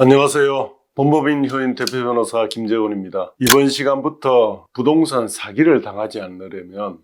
안녕하세요. 법무법인 효인 대표 변호사 김재원입니다. 이번 시간부터 부동산 사기를 당하지 않으려면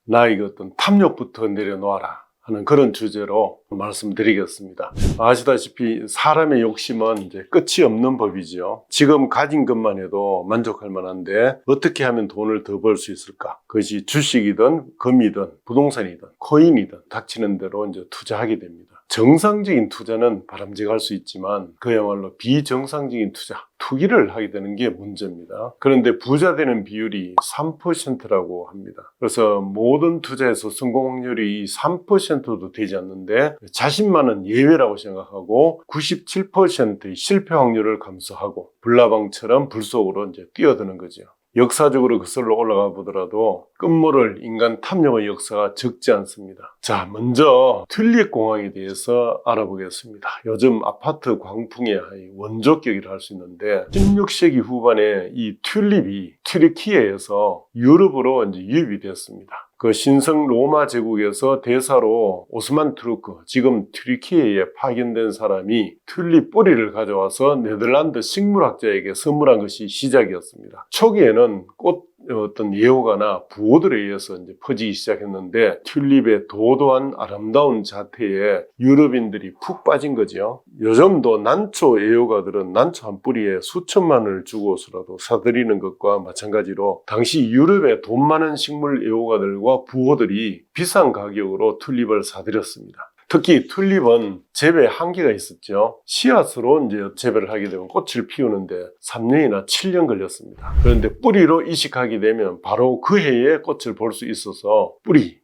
나에게 어떤 탐욕부터 내려놓아라 하는 그런 주제로 말씀드리겠습니다. 아시다시피 사람의 욕심은 이제 끝이 없는 법이죠. 지금 가진 것만 해도 만족할 만한데 어떻게 하면 돈을 더 벌 수 있을까? 그것이 주식이든 금이든 부동산이든 코인이든 닥치는 대로 이제 투자하게 됩니다. 정상적인 투자는 바람직할 수 있지만 그야말로 비정상적인 투기를 하게 되는 게 문제입니다. 그런데 부자 되는 비율이 3%라고 합니다. 그래서 모든 투자에서 성공 확률이 3%도 되지 않는데 자신만은 예외라고 생각하고 97%의 실패 확률을 감수하고 불나방처럼 불 속으로 이제 뛰어드는 거죠. 역사적으로 거슬러 올라가 보더라도 끝모를 인간 탐욕의 역사가 적지 않습니다. 자, 먼저 튤립 공항에 대해서 알아보겠습니다. 요즘 아파트 광풍의 원조격이라 할 수 있는데 16세기 후반에 이 튤립이 튀르키예에서 유럽으로 이제 유입이 됐습니다. 그 신성 로마 제국에서 대사로 오스만 투르크, 지금 튀르키예에 파견된 사람이 튤립 뿌리를 가져와서 네덜란드 식물학자에게 선물한 것이 시작이었습니다. 초기에는 꽃 어떤 예호가나 부호들에 의해서 이제 퍼지기 시작했는데 튤립의 도도한 아름다운 자태에 유럽인들이 푹 빠진 거죠. 요즘도 난초 애호가들은 난초 한 뿌리에 수천만 원을 주고서라도 사들이는 것과 마찬가지로 당시 유럽의 돈 많은 식물 애호가들과 부호들이 비싼 가격으로 튤립을 사들였습니다. 특히 튤립은 재배에 한계가 있었죠. 씨앗으로 이제 재배를 하게 되면 꽃을 피우는데 3년이나 7년 걸렸습니다. 그런데 뿌리로 이식하게 되면 바로 그 해에 꽃을 볼 수 있어서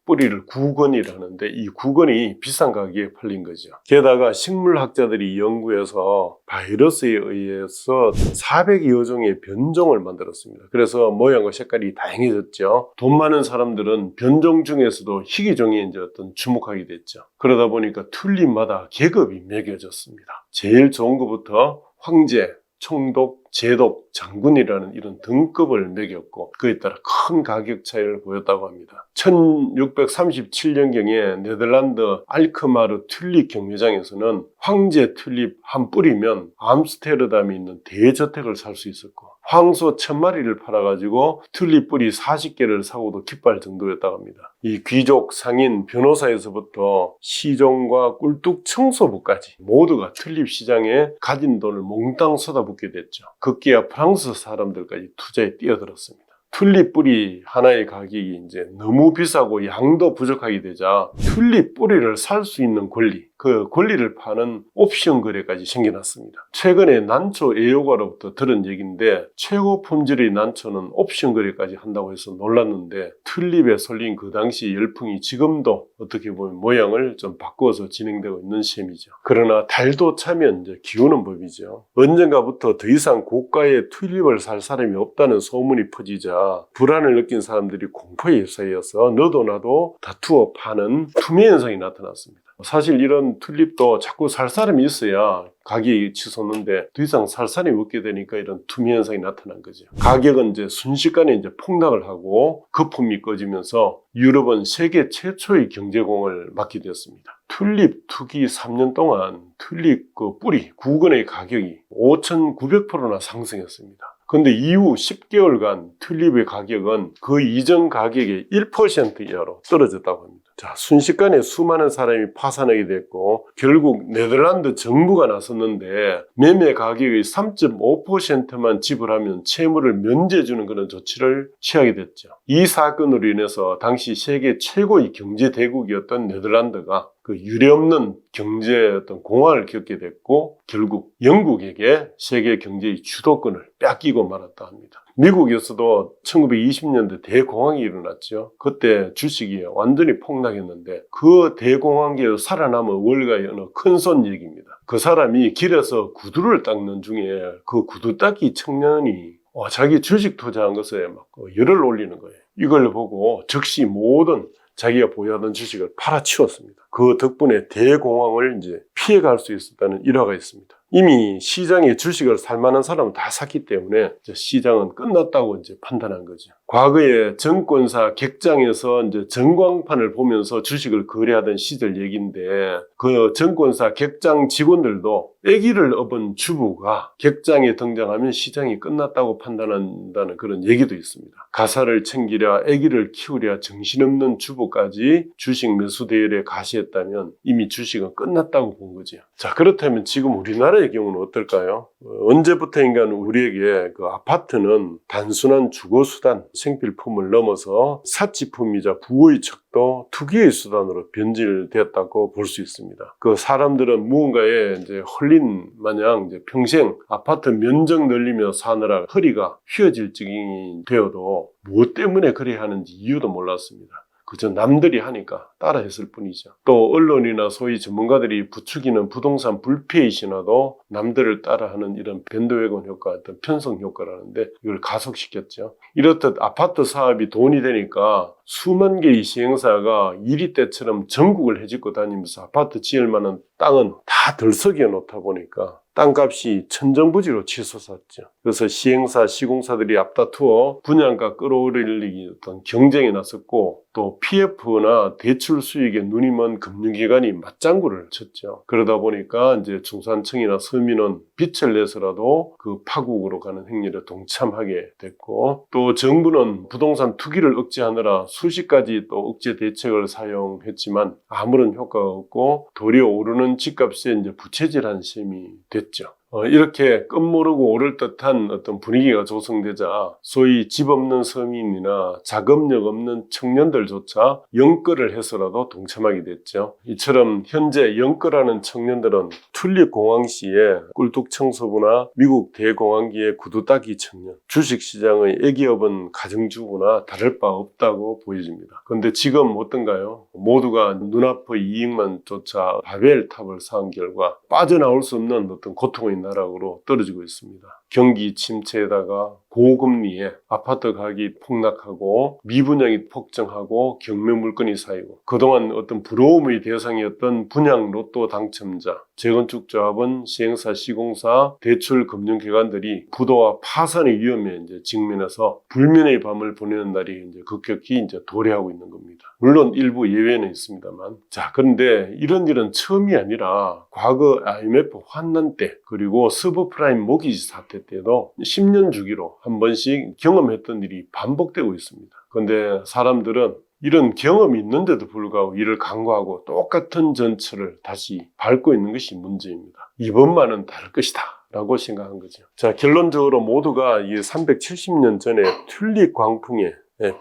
뿌리를 구건이라는데 이 구건이 비싼 가격에 팔린 거죠. 게다가 식물학자들이 연구해서 바이러스에 의해서 400여 종의 변종을 만들었습니다. 그래서 모양과 색깔이 다양해졌죠. 돈 많은 사람들은 변종 중에서도 희귀종에 이제 주목하게 됐죠. 그러다 보니까 튤립마다 계급이 매겨졌습니다. 제일 좋은 것부터 황제, 총독, 제독, 장군이라는 이런 등급을 매겼고 그에 따라 큰 가격 차이를 보였다고 합니다. 1637년경에 네덜란드 알크마르 튤립 경매장에서는 황제 튤립 한 뿌리면 암스테르담에 있는 대저택을 살 수 있었고 황소 1000마리를 팔아가지고 튤립 뿌리 40개를 사고도 기뻐할 정도였다고 합니다. 이 귀족, 상인, 변호사에서부터 시종과 꿀뚝 청소부까지 모두가 튤립 시장에 가진 돈을 몽땅 쏟아붓게 됐죠. 급기야 프랑스 사람들까지 투자에 뛰어들었습니다. 튤립 뿌리 하나의 가격이 이제 너무 비싸고 양도 부족하게 되자 튤립 뿌리를 살 수 있는 권리, 그 권리를 파는 옵션 거래까지 생겨났습니다. 최근에 난초 애호가로부터 들은 얘기인데 최고 품질의 난초는 옵션 거래까지 한다고 해서 놀랐는데 튤립에 설린 그 당시 열풍이 지금도 어떻게 보면 모양을 좀 바꾸어서 진행되고 있는 셈이죠. 그러나 달도 차면 이제 기우는 법이죠. 언젠가부터 더 이상 고가의 튤립을 살 사람이 없다는 소문이 퍼지자 불안을 느낀 사람들이 공포에 휩싸여서 너도 나도 다투어 파는 투매 현상이 나타났습니다. 사실 이런 튤립도 자꾸 살 사람이 있어야 가격이 치솟는데 더 이상 살 사람이 없게 되니까 이런 투매 현상이 나타난 거죠. 가격은 이제 순식간에 이제 폭락을 하고 거품이 꺼지면서 유럽은 세계 최초의 경제공을 맞게 되었습니다. 튤립 투기 3년 동안 튤립 그 뿌리 구근의 가격이 5,900%나 상승했습니다. 근데 이후 10개월간 튤립의 가격은 그 이전 가격의 1% 이하로 떨어졌다고 합니다. 자, 순식간에 수많은 사람이 파산하게 됐고 결국 네덜란드 정부가 나섰는데 매매 가격의 3.5%만 지불하면 채무를 면제해주는 그런 조치를 취하게 됐죠. 이 사건으로 인해서 당시 세계 최고의 경제 대국이었던 네덜란드가 그 유례없는 경제 어떤 공황을 겪게 됐고 결국 영국에게 세계 경제의 주도권을 뺏기고 말았다 합니다. 미국에서도 1920년대 대공황이 일어났죠. 그때 주식이 완전히 폭락했는데 그 대공황기에서 살아남은 월가의 어느 큰손 얘기입니다. 그 사람이 길에서 구두를 닦는 중에 그 구두 닦기 청년이 자기 주식 투자한 것에 막 열을 올리는 거예요. 이걸 보고 즉시 모든 자기가 보유하던 주식을 팔아치웠습니다. 그 덕분에 대공황을 이제 피해갈 수 있었다는 일화가 있습니다. 이미 시장에 주식을 살 만한 사람은 다 샀기 때문에 시장은 끝났다고 이제 판단한 거죠. 과거에 정권사 객장에서 이제 전광판을 보면서 주식을 거래하던 시절 얘기인데 그 정권사 객장 직원들도 아기를 업은 주부가 객장에 등장하면 시장이 끝났다고 판단한다는 그런 얘기도 있습니다. 가사를 챙기랴 아기를 키우랴 정신없는 주부까지 주식 매수 대열에 가시했다면 이미 주식은 끝났다고 본 거죠. 자, 그렇다면 지금 우리나라의 경우는 어떨까요? 언제부터인가 우리에게 그 아파트는 단순한 주거수단, 생필품을 넘어서 사치품이자 부의 척도 투기의 수단으로 변질되었다고 볼 수 있습니다. 그 사람들은 무언가에 이제 홀린 마냥 이제 평생 아파트 면적 늘리며 사느라 허리가 휘어질 지경이 되어도 무엇 때문에 그래야 하는지 이유도 몰랐습니다. 그저 남들이 하니까 따라 했을 뿐이죠. 또 언론이나 소위 전문가들이 부추기는 부동산 불패의 신화도 남들을 따라하는 이런 밴드웨건 효과, 어떤 편성 효과라는데 이걸 가속시켰죠. 이렇듯 아파트 사업이 돈이 되니까 수만 개의 시행사가 이리 때처럼 전국을 헤집고 다니면서 아파트 지을 만한 땅은 다 들썩여 놓다 보니까 땅값이 천정부지로 치솟았죠. 그래서 시행사, 시공사들이 앞다투어 분양가 끌어올리기 어떤 경쟁에 나섰고 또 PF나 대출 수익에 눈이 먼 금융기관이 맞장구를 쳤죠. 그러다 보니까 이제 중산층이나 서민은 빚을 내서라도 그 파국으로 가는 행렬에 동참하게 됐고 또 정부는 부동산 투기를 억제하느라 수십 가지 또 억제 대책을 사용했지만 아무런 효과가 없고 도리어 오르는 집값에 이제 부채질한 셈이 됐죠. 이렇게 끝모르고 오를 듯한 어떤 분위기가 조성되자 소위 집 없는 서민이나 자금력 없는 청년들조차 영끌을 해서라도 동참하게 됐죠. 이처럼 현재 영끌하는 청년들은 튤립공황 시에 꿀뚝청소부나 미국 대공황기의 구두닦이 청년, 주식시장의 애기업은 가정주부나 다를 바 없다고 보여집니다. 그런데 지금 어떤가요? 모두가 눈앞의 이익만 쫓아 바벨탑을 쌓은 결과 빠져나올 수 없는 어떤 고통의 나락으로 떨어지고 있습니다. 경기 침체에다가 고금리에 아파트 가격이 폭락하고 미분양이 폭증하고 경매 물건이 쌓이고 그동안 어떤 부러움의 대상이었던 분양 로또 당첨자, 재건축 조합원, 시행사, 시공사, 대출 금융기관들이 부도와 파산의 위험에 이제 직면해서 불면의 밤을 보내는 날이 이제 급격히 이제 도래하고 있는 겁니다. 물론 일부 예외는 있습니다만. 자, 그런데 이런 일은 처음이 아니라 과거 IMF 환난 때 그리고 서브프라임 모기지 사태 때도 10년 주기로 한 번씩 경험했던 일이 반복되고 있습니다. 그런데 사람들은 이런 경험이 있는데도 불구하고 이를 간과하고 똑같은 전철을 다시 밟고 있는 것이 문제입니다. 이번만은 다를 것이다 라고 생각한 거죠. 자, 결론적으로 모두가 이 370년 전에 튤립 광풍에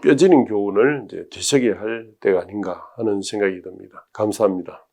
뼈저린 교훈을 이제 되새겨야 할 때가 아닌가 하는 생각이 듭니다. 감사합니다.